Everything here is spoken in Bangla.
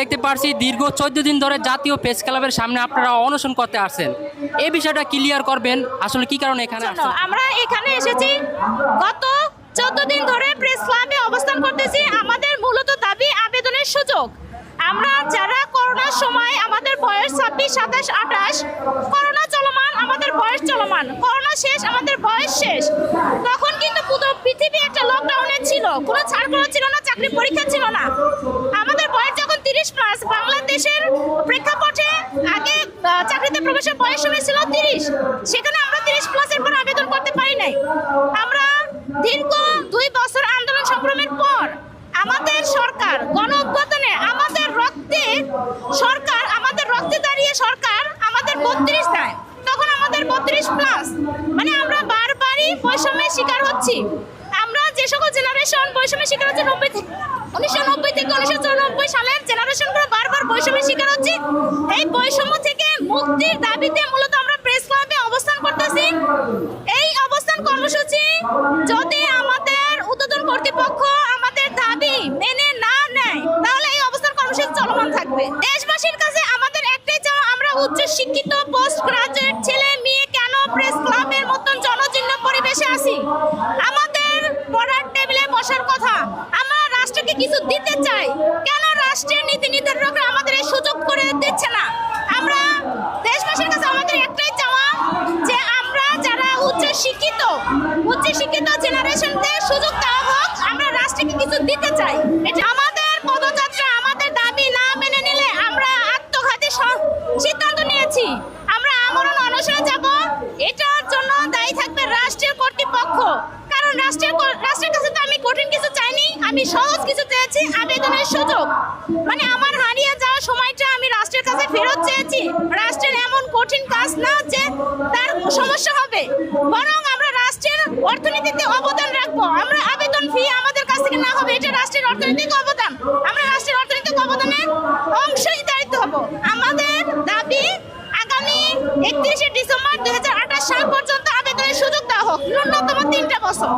দেখতে পারছি দীর্ঘ 14 দিন ধরে জাতীয় প্রেস ক্লাবের সামনে আপনারা অনশন করতে আসছেন। এই বিষয়টা ক্লিয়ার করবেন, আসলে কি কারণে এখানে আসছেন? আমরা এখানে এসেছি গত 14 দিন ধরে প্রেস ক্লাবে অবস্থান করতেছি। আমাদের মূলত দাবি আবেদনের সুযোগ। আমরা যারা করোনার সময় আমাদের বয়স 26, 27, 28, করোনা চলমান, আমাদের বয়স চলমান, করোনা শেষ, আমাদের বয়স শেষ। তখন কিন্তু পুরো পৃথিবী একটা লকডাউনে ছিল, কোনো ছাড়গুলো ছিল না, চাকরি পরীক্ষা ছিল না। আমাদের বয়স যখন 30+, বাংলাদেশের প্রেক্ষাপটে আগে চাকরিতে প্রবেশের বয়স সময় ছিল 30, সেখানে আমরা 30+ এর পর আবেদন করতে পারি নাই। আমরা দীর্ঘ 2 বছর আন্দোলন সংগ্রামের পর আমাদের সরকার গণ-অভ্যুত্থানে আমাদের রক্তে সরকার, আমাদের রক্তে দাঁড়িয়ে সরকার আমাদের 32 দেয়। তখন আমাদের 32+, মানে আমরা বারবারই বৈষম্যের শিকার হচ্ছি। আমরা যে সকল জেনারেশন বৈষম্যের শিকার হচ্ছে 1990 থেকে 1994 সালের জেনারেশনগুলো বারবার বৈষম্যের শিকার হচ্ছে। এই বৈষম্য থেকে মুক্তির দাবিতে মূলত আমরা প্রেস ক্লাবে অবস্থান করতেছি। এই অবস্থান কর্মসূচি যদি আমাদের ঊর্ধ্বতন কর্তৃপক্ষ আমাদের দাবি মেনে না নেয়, তাহলে এই অবস্থান কর্মসূচি চলমান থাকবে। দেশবাসীর কাছে আমাদের একটাই চাওয়া, আমরা উচ্চ শিক্ষিত পোস্ট গ্রাজুয়েট ছেলে মেয়ে কেন প্রেস ক্লাবের মতন জনজীর্ণ পরিবেশে আছি? আমাদের পড়ার টেবিলে বসার কথা, আমরা রাষ্ট্রকে কিছু দিতে চাই, কেন রাষ্ট্রের নীতি নির্ধারকরা আমাদের এই সুযোগ করে দিচ্ছে না? আমরা দেশবাসীর কাছে আমাদের একটাই চাওয়া যে আমরা যারা উচ্চ শিক্ষিত জেনারেশনদের সুযোগ দেওয়া হোক, আমরা রাষ্ট্রকে কিছু দিতে চাই। এটা আমাদের পদযাত্রা, আমাদের দাবি না মেনে নিলে আমরা আত্মঘাতী সিদ্ধান্ত নিয়েছি। আমরা আমরণ অনশনে যাব। এটার জন্য দায়ী থাকবে রাষ্ট্রের কর্তৃপক্ষ, কারণ রাষ্ট্রের কাছে তো আমি কঠিন কিছু চাইনি, আমি সহজ কিছু চেয়েছি, আবেদনের সুযোগ। মানে আমার হারিয়ে যাওয়া সময়টা আমি রাষ্ট্রের কাছে ফেরত চেয়েছি। রাষ্ট্রের এমন কঠিন কাজ না যে তার সমস্যা হবে, বরং আমরা রাষ্ট্রের অর্থনীতিতে অবদান রাখবো। আমরা আবেদন ফি আমাদের কাছ থেকে না হবে, এটা রাষ্ট্রের অর্থনৈতিক অবদান। আমরা রাষ্ট্রের অর্থনৈতিক অবদানের অংশীদারিত্ব হব। আমাদের দাবি আগামী 31শে ডিসেম্বর 2028 সাল পর্যন্ত আবেদনের সুযোগ দেওয়া হোক, ন্যূনতম 3টা বছর।